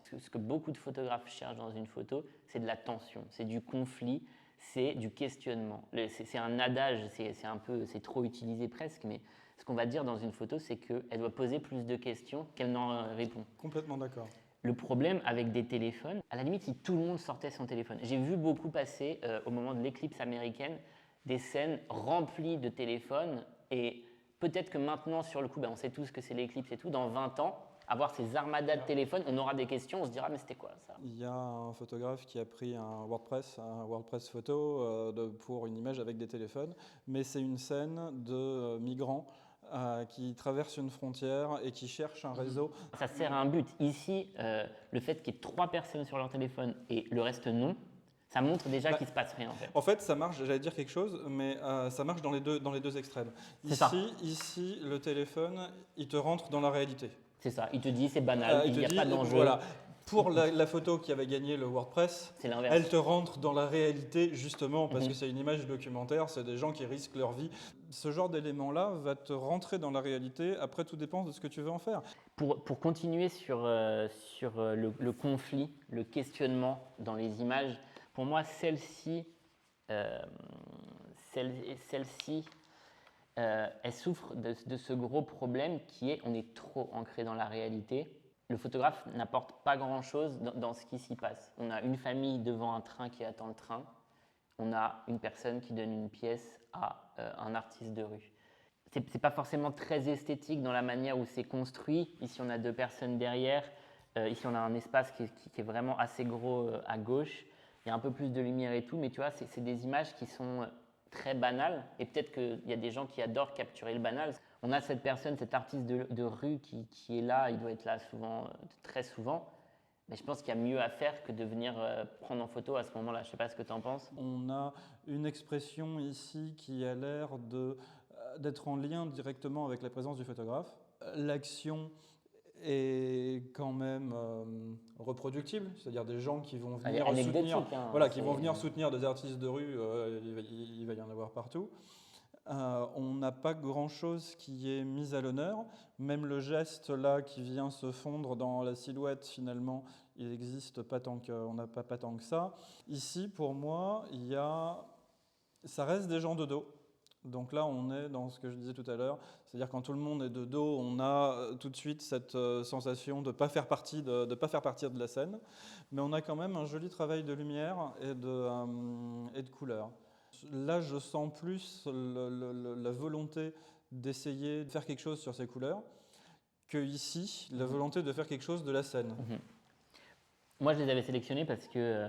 Ce que beaucoup de photographes cherchent dans une photo, c'est de la tension, c'est du conflit, c'est du questionnement. C'est un adage, c'est trop utilisé presque, mais ce qu'on va dire dans une photo, c'est qu'elle doit poser plus de questions qu'elle n'en répond. Complètement d'accord. Le problème avec des téléphones, à la limite, si tout le monde sortait son téléphone. J'ai vu beaucoup passer au moment de l'éclipse américaine des scènes remplies de téléphones et peut-être que maintenant, sur le coup, on sait tous que c'est l'éclipse et tout, dans 20 ans, avoir ces armadas de téléphones, on aura des questions, on se dira mais c'était quoi ça? Il y a un photographe qui a pris un WordPress photo pour une image avec des téléphones, mais c'est une scène de migrants qui traversent une frontière et qui cherchent un réseau. Ça sert à un but. Ici, le fait qu'il y ait 3 personnes sur leur téléphone et le reste non, ça montre déjà qu'il ne se passe rien en fait. En fait, ça marche, j'allais dire quelque chose, mais ça marche dans les deux extrêmes. Ici, le téléphone, il te rentre dans la réalité. C'est ça, il te dit c'est banal, il n'y a pas d'enjeu. Voilà. Pour la photo qui avait gagné le WordPress, elle te rentre dans la réalité justement parce que c'est une image documentaire, c'est des gens qui risquent leur vie. Ce genre d'élément-là va te rentrer dans la réalité, après tout dépend de ce que tu veux en faire. Pour continuer sur le conflit, le questionnement dans les images, pour moi celle-ci, elle souffre de ce gros problème qui est on est trop ancré dans la réalité. Le photographe n'apporte pas grand-chose dans ce qui s'y passe. On a une famille devant un train qui attend le train. On a une personne qui donne une pièce à un artiste de rue. C'est pas forcément très esthétique dans la manière où c'est construit. Ici, on a 2 personnes derrière. Ici, on a un espace qui est vraiment assez gros à gauche. Il y a un peu plus de lumière et tout, mais tu vois, c'est des images qui sont très banales. Et peut-être qu'il y a des gens qui adorent capturer le banal. On a cette personne, cet artiste de rue qui est là, il doit être là souvent, très souvent. Mais je pense qu'il y a mieux à faire que de venir prendre en photo à ce moment-là. Je ne sais pas ce que tu en penses. On a une expression ici qui a l'air d'être en lien directement avec la présence du photographe. L'action est quand même reproductible, c'est-à-dire des gens qui vont venir soutenir des artistes de rue, il va y en avoir partout. On n'a pas grand-chose qui est mis à l'honneur. Même le geste là qui vient se fondre dans la silhouette, finalement, il n'existe pas on n'a pas tant que ça. Ici, pour moi, ça reste des gens de dos. Donc là, on est dans ce que je disais tout à l'heure, c'est-à-dire quand tout le monde est de dos, on a tout de suite cette sensation de ne pas faire partie de la scène. Mais on a quand même un joli travail de lumière et de couleur. Là, je sens plus la volonté d'essayer de faire quelque chose sur ces couleurs que ici, la volonté de faire quelque chose de la scène. Moi, je les avais sélectionnées parce que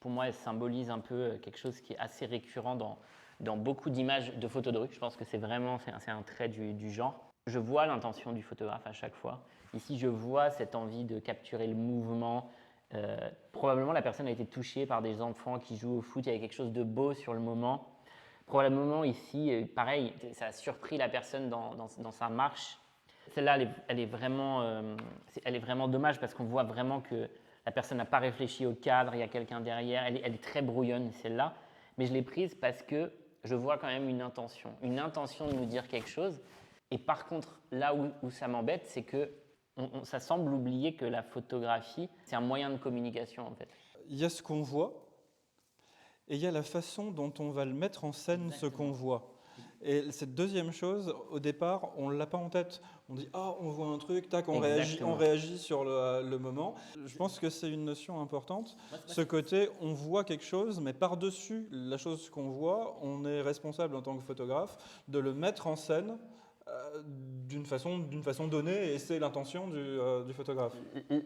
pour moi, elles symbolisent un peu quelque chose qui est assez récurrent dans beaucoup d'images de photos de rue. Je pense que c'est un trait du genre. Je vois l'intention du photographe à chaque fois. Ici, je vois cette envie de capturer le mouvement. Probablement la personne a été touchée par des enfants qui jouent au foot, il y avait quelque chose de beau sur le moment. Probablement ici, pareil, ça a surpris la personne dans sa marche. Celle-là, elle est vraiment dommage parce qu'on voit vraiment que la personne n'a pas réfléchi au cadre, il y a quelqu'un derrière, elle est très brouillonne celle-là. Mais je l'ai prise parce que je vois quand même une intention de nous dire quelque chose. Et par contre, là où ça m'embête, c'est que ça semble oublier que la photographie, c'est un moyen de communication en fait. Il y a ce qu'on voit et il y a la façon dont on va le mettre en scène. Exactement. Ce qu'on voit. Et cette deuxième chose, au départ, on ne l'a pas en tête. On dit, ah, on voit un truc, tac, on Exactement. réagit sur le moment. Je pense que c'est une notion importante. Ce côté, on voit quelque chose, mais par-dessus la chose qu'on voit, on est responsable en tant que photographe de le mettre en scène d'une façon donnée, et c'est l'intention du photographe.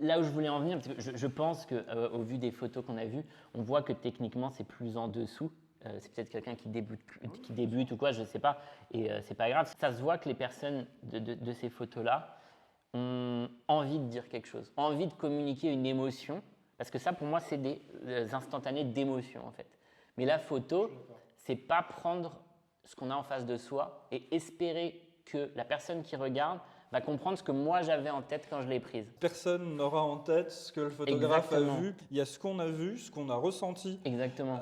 Là où je voulais en venir, parce que je pense qu'au vu des photos qu'on a vues, on voit que techniquement c'est plus en dessous. C'est peut-être quelqu'un qui débute ou quoi, je ne sais pas, et c'est pas grave. Ça se voit que les personnes de ces photos-là ont envie de dire quelque chose, ont envie de communiquer une émotion, parce que ça pour moi c'est des instantanés d'émotion en fait. Mais la photo, c'est pas prendre ce qu'on a en face de soi et espérer que la personne qui regarde va comprendre ce que moi j'avais en tête quand je l'ai prise. Personne n'aura en tête ce que le photographe Exactement. a vu. Il y a ce qu'on a vu, ce qu'on a ressenti Exactement.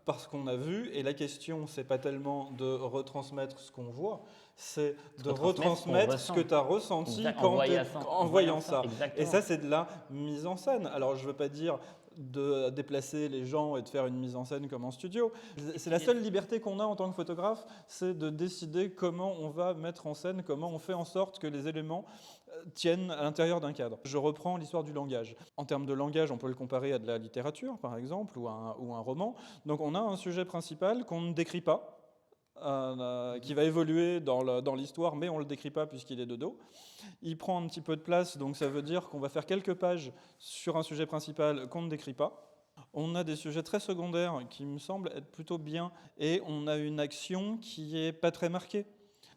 parce qu'on a vu. Et la question, c'est pas tellement de retransmettre ce qu'on voit, c'est de retransmettre ce que tu as ressenti en voyant ça. Exactement. Et ça, c'est de la mise en scène. Alors, je ne veux pas dire de déplacer les gens et de faire une mise en scène comme en studio. C'est la seule liberté qu'on a en tant que photographe, c'est de décider comment on va mettre en scène, comment on fait en sorte que les éléments tiennent à l'intérieur d'un cadre. Je reprends l'histoire du langage. En termes de langage, on peut le comparer à de la littérature, par exemple, ou un roman. Donc on a un sujet principal qu'on ne décrit pas, qui va évoluer dans l'histoire, mais on ne le décrit pas puisqu'il est de dos. Il prend un petit peu de place, donc ça veut dire qu'on va faire quelques pages sur un sujet principal qu'on ne décrit pas. On a des sujets très secondaires qui me semblent être plutôt bien, et on a une action qui n'est pas très marquée.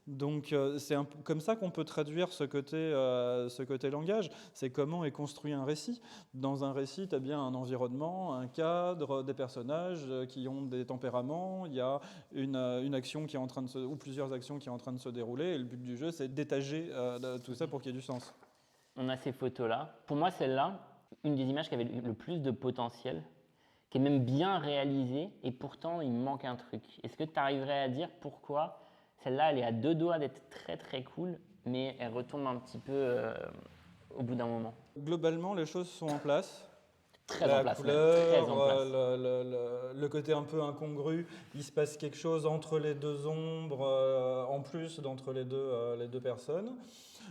Donc c'est comme ça qu'on peut traduire ce côté langage. C'est comment est construit un récit. Dans un récit, tu as bien un environnement, un cadre, des personnages qui ont des tempéraments. Il y a une action qui est en train de ou plusieurs actions qui sont en train de se dérouler. Et le but du jeu, c'est d'étager tout ça pour qu'il y ait du sens. On a ces photos-là. Pour moi, celle-là, une des images qui avait le plus de potentiel, qui est même bien réalisée, et pourtant, il manque un truc. Est-ce que tu arriverais à dire pourquoi celle-là, elle est à deux doigts d'être très très cool, mais elle retombe un petit peu au bout d'un moment? Globalement, les choses sont en place. Très la en place, couleur, même. Très en place. le côté un peu incongru, il se passe quelque chose entre les deux ombres, en plus d'entre les deux personnes.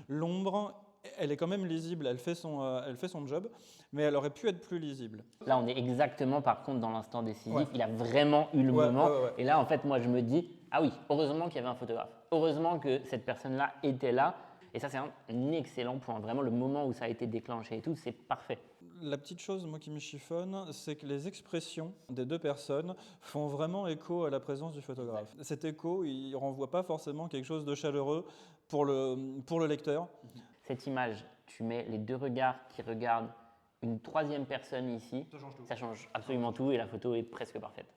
L'ombre, elle est quand même lisible, elle fait son job, mais elle aurait pu être plus lisible. Là, on est exactement, par contre, dans l'instant décisif. Ouais. Il a vraiment eu le moment. Ouais. Et là, en fait, moi, je me dis, ah oui, heureusement qu'il y avait un photographe. Heureusement que cette personne-là était là. Et ça, c'est un excellent point. Vraiment, le moment où ça a été déclenché et tout, c'est parfait. La petite chose, moi, qui me chiffonne, c'est que les expressions des deux personnes font vraiment écho à la présence du photographe. Cet écho, il ne renvoie pas forcément quelque chose de chaleureux pour le lecteur. Cette image, tu mets les deux regards qui regardent une troisième personne ici, ça change absolument tout et la photo est presque parfaite.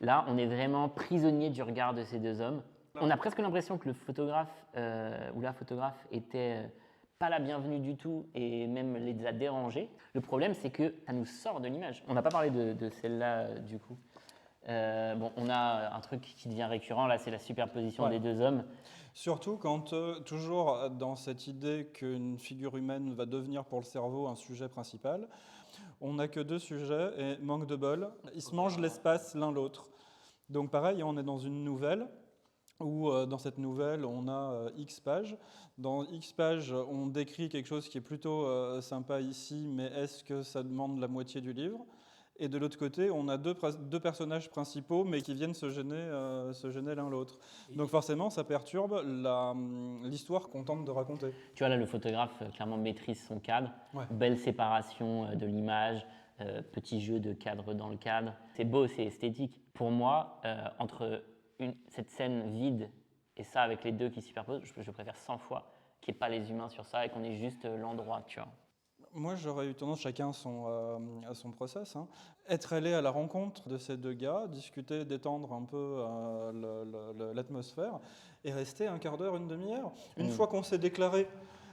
Là, on est vraiment prisonnier du regard de ces deux hommes. On a presque l'impression que le photographe ou la photographe était pas la bienvenue du tout et même les a dérangés. Le problème, c'est que ça nous sort de l'image. On n'a pas parlé de celle-là du coup. Bon, on a un truc qui devient récurrent, là, c'est la superposition des deux hommes. Surtout quand, toujours dans cette idée qu'une figure humaine va devenir pour le cerveau un sujet principal, on n'a que deux sujets et manque de bol, ils se mangent l'espace l'un l'autre. Donc pareil, on est dans une nouvelle où dans cette nouvelle, on a X pages. Dans X pages, on décrit quelque chose qui est plutôt sympa ici, mais est-ce que ça demande la moitié du livre ? Et de l'autre côté, on a deux personnages principaux, mais qui viennent se gêner l'un l'autre. Donc forcément, ça perturbe l'histoire qu'on tente de raconter. Tu vois, là, le photographe, clairement, maîtrise son cadre. Ouais. Belle séparation de l'image, petit jeu de cadre dans le cadre. C'est beau, c'est esthétique. Pour moi, entre cette scène vide et ça, avec les deux qui se superposent, je préfère 100 fois qu'il n'y ait pas les humains sur ça et qu'on ait juste l'endroit, tu vois. Moi, j'aurais eu tendance, chacun à son process, être allé à la rencontre de ces deux gars, discuter, détendre un peu l'atmosphère et rester un quart d'heure, une demi-heure. Une fois qu'on s'est déclaré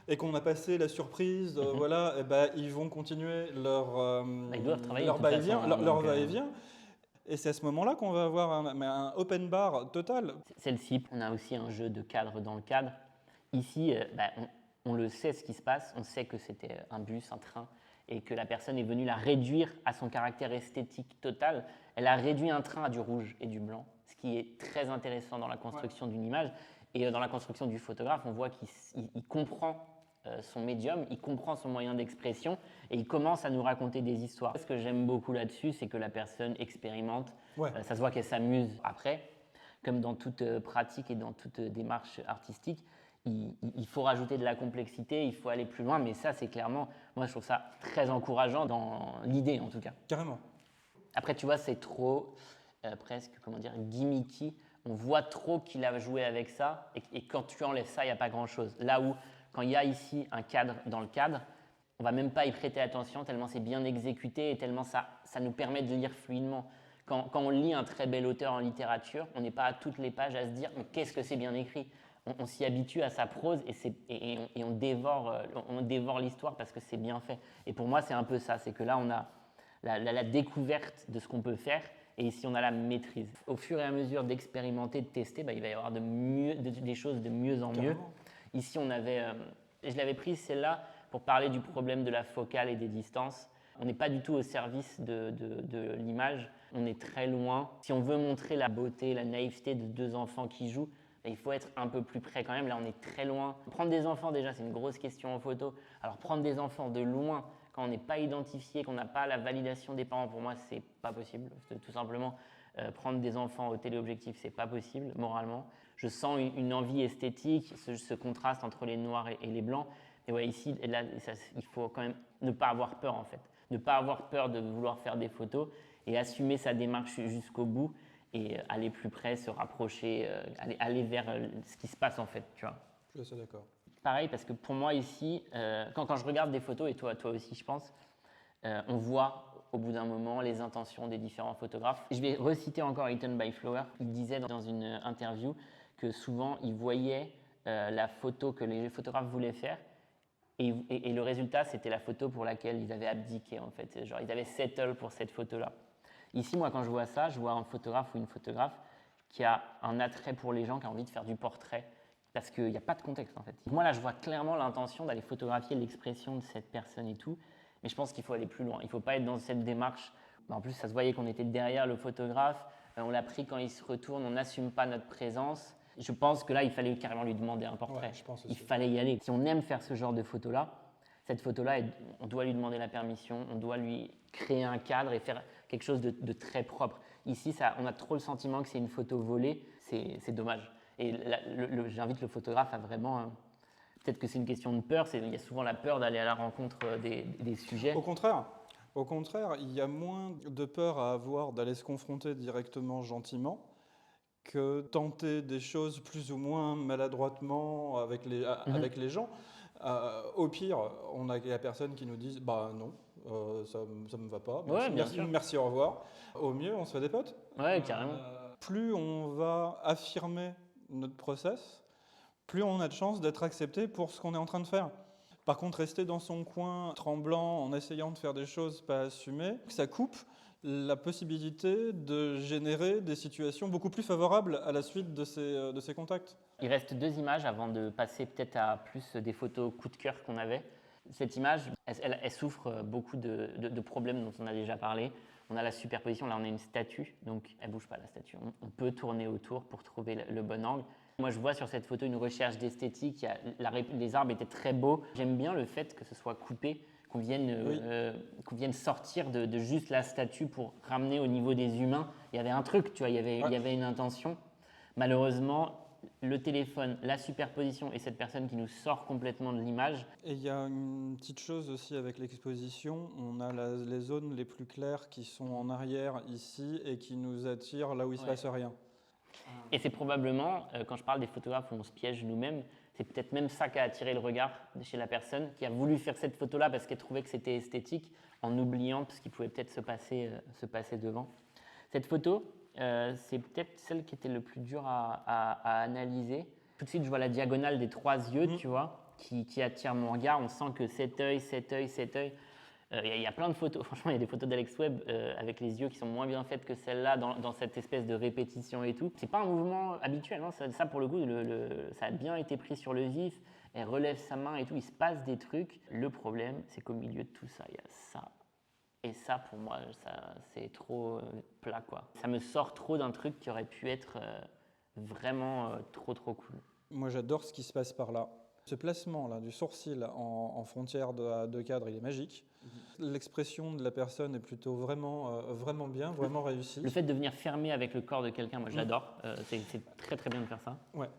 et qu'on a passé la surprise, voilà, et ben, ils vont continuer leur va-et-vient. Et c'est à ce moment-là qu'on va avoir un open bar total. Celle-ci, on a aussi un jeu de cadre dans le cadre. Ici, on le sait ce qui se passe, on sait que c'était un bus, un train, et que la personne est venue la réduire à son caractère esthétique total. Elle a réduit un train à du rouge et du blanc. ce qui est très intéressant dans la construction d'une image. Et dans la construction du photographe, on voit qu'il comprend son médium, il comprend son moyen d'expression et il commence à nous raconter des histoires. Ce que j'aime beaucoup là-dessus, c'est que la personne expérimente, ça se voit qu'elle s'amuse après. Comme dans toute pratique et dans toute démarche artistique, il faut rajouter de la complexité, il faut aller plus loin, mais ça, c'est clairement, moi, je trouve ça très encourageant dans l'idée, en tout cas. Carrément. Après, tu vois, c'est trop, presque, comment dire, gimmicky. On voit trop qu'il a joué avec ça, et quand tu enlèves ça, il n'y a pas grand-chose. Là où, quand il y a ici un cadre dans le cadre, on ne va même pas y prêter attention, tellement c'est bien exécuté, et tellement ça nous permet de lire fluidement. Quand on lit un très bel auteur en littérature, on n'est pas à toutes les pages à se dire « mais qu'est-ce que c'est bien écrit ?» On s'y habitue à sa prose et on dévore l'histoire parce que c'est bien fait. Et pour moi, c'est un peu ça, c'est que là, on a la découverte de ce qu'on peut faire et ici, on a la maîtrise. Au fur et à mesure d'expérimenter, de tester, il va y avoir des choses de mieux en mieux. Ici, je l'avais prise celle-là pour parler du problème de la focale et des distances. On n'est pas du tout au service de l'image, on est très loin. Si on veut montrer la beauté, la naïveté de deux enfants qui jouent, il faut être un peu plus près quand même. Là, on est très loin. Prendre des enfants, déjà, c'est une grosse question en photo. Alors, prendre des enfants de loin, quand on n'est pas identifié, qu'on n'a pas la validation des parents, pour moi, c'est pas possible. Tout simplement, prendre des enfants au téléobjectif, c'est pas possible, moralement. Je sens une envie esthétique, ce contraste entre les noirs et les blancs. Et ouais, ici, là, il faut quand même ne pas avoir peur, en fait. Ne pas avoir peur de vouloir faire des photos et assumer sa démarche jusqu'au bout et aller plus près, se rapprocher, aller vers ce qui se passe en fait, tu vois. Je suis assez d'accord. Pareil, parce que pour moi ici, quand je regarde des photos, et toi aussi je pense, on voit au bout d'un moment les intentions des différents photographes. Je vais reciter encore Eaten by Flower. Il disait dans une interview que souvent il voyait la photo que les photographes voulaient faire et le résultat, c'était la photo pour laquelle ils avaient abdiqué, en fait. Genre, ils avaient settle pour cette photo-là. Ici, moi, quand je vois ça, je vois un photographe ou une photographe qui a un attrait pour les gens, qui a envie de faire du portrait, parce qu'il n'y a pas de contexte, en fait. Moi, là, je vois clairement l'intention d'aller photographier l'expression de cette personne et tout, mais je pense qu'il faut aller plus loin. Il ne faut pas être dans cette démarche. En plus, ça se voyait qu'on était derrière le photographe, on l'a pris quand il se retourne, on n'assume pas notre présence. Je pense que là, il fallait carrément lui demander un portrait. Il fallait y aller. Si on aime faire ce genre de photo-là, cette photo-là, on doit lui demander la permission, on doit lui créer un cadre et faire quelque chose de très propre. Ici, on a trop le sentiment que c'est une photo volée, c'est dommage. Et j'invite le photographe à vraiment... peut-être que c'est une question de peur, il y a souvent la peur d'aller à la rencontre des sujets. Au contraire, il y a moins de peur à avoir d'aller se confronter directement gentiment que tenter des choses plus ou moins maladroitement avec les gens. Au pire, on a la personne qui nous dit « bah non, ça ne me va pas, merci, au revoir ». Au mieux, on se fait des potes. Ouais, carrément. Plus on va affirmer notre process, plus on a de chances d'être accepté pour ce qu'on est en train de faire. Par contre, rester dans son coin, tremblant, en essayant de faire des choses pas assumées, ça coupe la possibilité de générer des situations beaucoup plus favorables à la suite de ces contacts. Il reste 2 images avant de passer peut-être à plus des photos coup de cœur qu'on avait. Cette image, elle souffre beaucoup de problèmes dont on a déjà parlé. On a la superposition, là on a une statue, donc elle ne bouge pas la statue. On peut tourner autour pour trouver le bon angle. Moi je vois sur cette photo une recherche d'esthétique, les arbres étaient très beaux. J'aime bien le fait que ce soit coupé, qu'on vienne sortir de juste la statue pour ramener au niveau des humains. Il y avait un truc, tu vois, il y avait une intention. Malheureusement, le téléphone, la superposition et cette personne qui nous sort complètement de l'image. Et il y a une petite chose aussi avec l'exposition, on a les zones les plus claires qui sont en arrière ici et qui nous attirent là où il ne se passe rien. Et c'est probablement, quand je parle des photographes où on se piège nous-mêmes, c'est peut-être même ça qui a attiré le regard de chez la personne qui a voulu faire cette photo-là parce qu'elle trouvait que c'était esthétique en oubliant ce qui pouvait peut-être se passer devant. Cette photo, c'est peut-être celle qui était le plus dur à analyser. Tout de suite, je vois la diagonale des 3 yeux, tu vois, qui attire mon regard. On sent que cet œil, il y a plein de photos. Franchement, il y a des photos d'Alex Webb avec les yeux qui sont moins bien faites que celle-là dans cette espèce de répétition et tout. C'est pas un mouvement habituel, hein. Ça pour le coup, ça a bien été pris sur le vif. Elle relève sa main et tout, il se passe des trucs. Le problème, c'est qu'au milieu de tout ça, il y a ça. Et ça, pour moi, c'est trop plat, quoi. Ça me sort trop d'un truc qui aurait pu être vraiment trop cool. Moi, j'adore ce qui se passe par là. Ce placement là du sourcil en frontière de cadre, il est magique. L'expression de la personne est plutôt vraiment bien, vraiment réussie. Le fait de venir fermer avec le corps de quelqu'un, moi, j'adore. C'est très bien de faire ça. Ouais.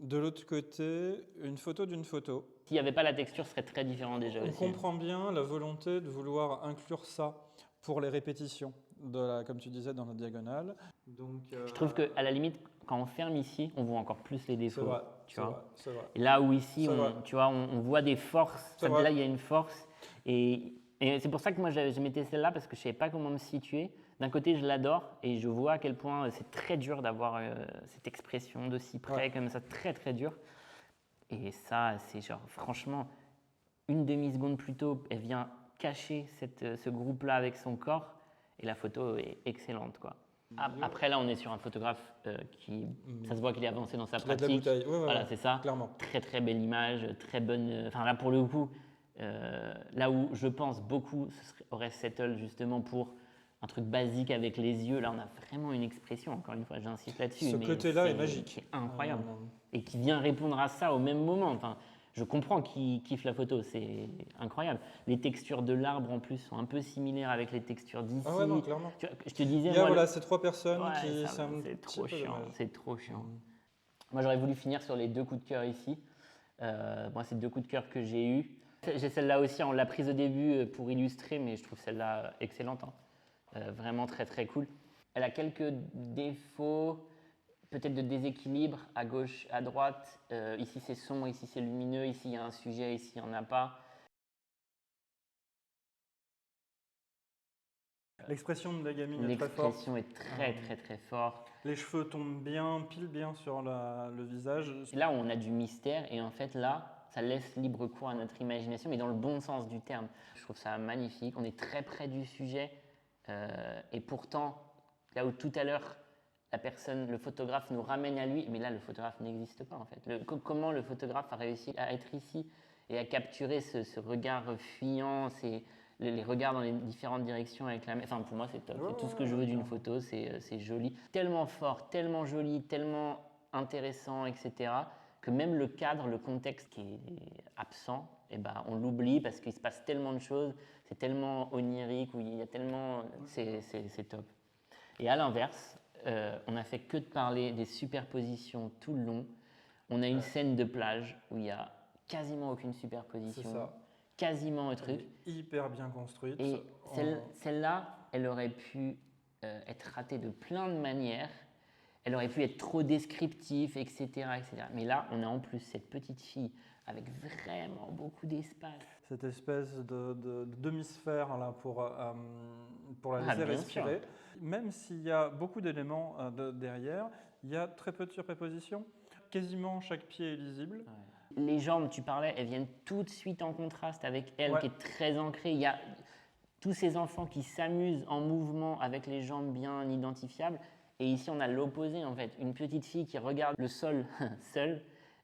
De l'autre côté, une photo d'une photo. S'il n'y avait pas la texture, ce serait très différent déjà On aussi. comprend bien la volonté de vouloir inclure ça pour les répétitions, comme tu disais, dans la diagonale. Donc, Je trouve qu'à la limite, quand on ferme ici, on voit encore plus les défauts. c'est vrai. Et là où ici, on voit des forces. Là, il y a une force. Et c'est pour ça que moi, je mettais celle-là parce que je ne savais pas comment me situer. D'un côté, je l'adore et je vois à quel point c'est très dur d'avoir cette expression de si près, comme ça, très dur. Et ça, c'est genre, franchement, une demi-seconde plus tôt, elle vient cacher ce groupe-là avec son corps et la photo est excellente, quoi. Après, là, on est sur un photographe ça se voit qu'il est avancé dans sa pratique. Voilà, c'est ça. Clairement. Très belle image, très bonne. Enfin, là, pour le coup, là où je pense beaucoup aurait settle justement pour un truc basique avec les yeux. Là, on a vraiment une expression, encore une fois, j'insiste là-dessus. Ce côté-là est magique. C'est incroyable. Et qui vient répondre à ça au même moment. Enfin, je comprends qu'il kiffe la photo, c'est incroyable. Les textures de l'arbre, en plus, sont un peu similaires avec les textures d'ici. Ah ouais, non, clairement. Je te disais... ces trois personnes qui... C'est trop chiant, c'est trop chiant. Moi, j'aurais voulu finir sur les 2 coups de cœur ici. Moi, c'est 2 coups de cœur que j'ai eus. J'ai celle-là aussi, on l'a prise au début pour illustrer, mais je trouve celle-là excellente. Vraiment très cool. Elle a quelques défauts, peut-être de déséquilibre à gauche, à droite. Ici c'est sombre, ici c'est lumineux, ici il y a un sujet, ici il n'y en a pas. L'expression de la gamine est très forte. L'expression est très forte. Les cheveux tombent bien, pile bien sur le visage. Là on a du mystère et en fait là, ça laisse libre cours à notre imagination, mais dans le bon sens du terme. Je trouve ça magnifique, on est très près du sujet et pourtant, là où tout à l'heure, le photographe nous ramène à lui, mais là le photographe n'existe pas en fait. Comment le photographe a réussi à être ici et à capturer ce regard fuyant, les regards dans les différentes directions avec la main. Enfin pour moi c'est top, c'est tout ce que je veux d'une photo, c'est joli. Tellement fort, tellement joli, tellement intéressant, etc. que même le cadre, le contexte qui est absent, on l'oublie parce qu'il se passe tellement de choses, c'est tellement onirique, où il y a tellement... C'est top. Et à l'inverse, on n'a fait que de parler des superpositions tout le long. On a une scène de plage où il n'y a quasiment aucune superposition. C'est ça. Quasiment un truc. Hyper bien construite. Et celle-là, elle aurait pu être ratée de plein de manières. Elle aurait pu être trop descriptive, etc., etc. Mais là, on a en plus cette petite fille avec vraiment beaucoup d'espace. Cette espèce de demi-sphère là, pour la laisser respirer. Sûr. Même s'il y a beaucoup d'éléments derrière, il y a très peu de superpositions. Quasiment chaque pied est lisible. Ouais. Les jambes, tu parlais, elles viennent tout de suite en contraste avec elle, qui est très ancrée. Il y a tous ces enfants qui s'amusent en mouvement avec les jambes bien identifiables. Et ici, on a l'opposé en fait. Une petite fille qui regarde le sol seule,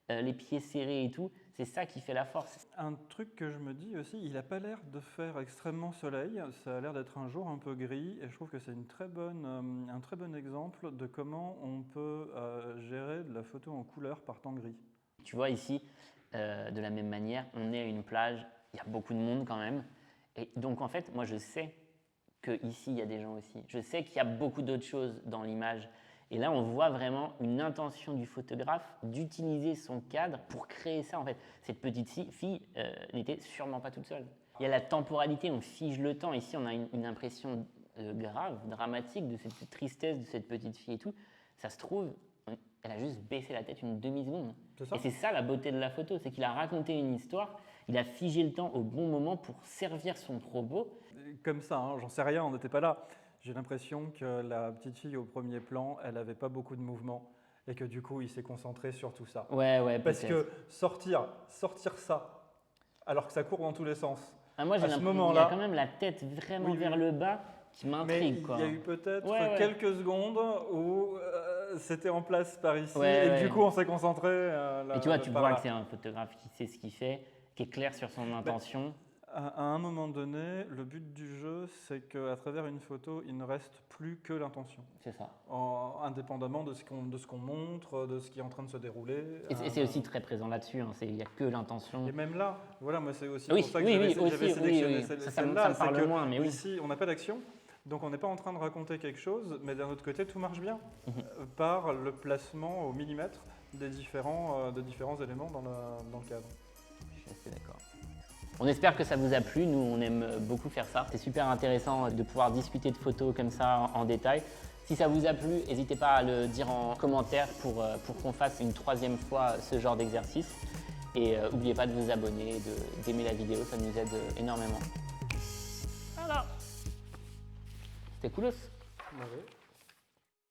les pieds serrés et tout. C'est ça qui fait la force. Un truc que je me dis aussi, il n'a pas l'air de faire extrêmement soleil. Ça a l'air d'être un jour un peu gris. Et je trouve que c'est un très bon exemple de comment on peut gérer de la photo en couleur par temps gris. Tu vois ici, de la même manière, on est à une plage. Il y a beaucoup de monde quand même. Et donc en fait, moi je sais qu'ici, il y a des gens aussi. Je sais qu'il y a beaucoup d'autres choses dans l'image. Et là, on voit vraiment une intention du photographe d'utiliser son cadre pour créer ça. En fait, cette petite fille n'était sûrement pas toute seule. Il y a la temporalité, on fige le temps. Ici, on a une impression grave, dramatique de cette tristesse de cette petite fille et tout. Ça se trouve, elle a juste baissé la tête une demi-seconde. Et c'est ça la beauté de la photo, c'est qu'il a raconté une histoire, il a figé le temps au bon moment pour servir son propos. Comme ça, hein, j'en sais rien, on n'était pas là. J'ai l'impression que la petite fille au premier plan, elle n'avait pas beaucoup de mouvement et que du coup, il s'est concentré sur tout ça. Ouais, parce que sortir ça, alors que ça court dans tous les sens. Moi, j'ai l'impression qu'il y a quand même la tête vraiment vers le bas qui m'intrigue. Mais il y a eu peut-être quelques secondes où c'était en place par ici du coup, on s'est concentré. Et tu vois, tu vois que c'est un photographe qui sait ce qu'il fait, qui est clair sur son intention. À un moment donné, le but du jeu, c'est qu'à travers une photo, il ne reste plus que l'intention. C'est ça. Indépendamment de ce qu'on montre, de ce qui est en train de se dérouler. Et c'est aussi très présent là-dessus, hein, il n'y a que l'intention. Et même là, voilà, moi c'est aussi Oui, pour ça que oui, j'avais oui, sélectionné oui. Ça me celle-là. parle moins, mais oui. Ici, on n'a pas d'action, donc on n'est pas en train de raconter quelque chose, mais d'un autre côté, tout marche bien par le placement au millimètre des différents éléments dans le cadre. Je suis assez d'accord. On espère que ça vous a plu, nous on aime beaucoup faire ça. C'est super intéressant de pouvoir discuter de photos comme ça en détail. Si ça vous a plu, n'hésitez pas à le dire en commentaire pour qu'on fasse une 3e fois ce genre d'exercice. Et n'oubliez pas de vous abonner, d'aimer la vidéo, ça nous aide énormément. Voilà. C'était coolos. Ouais.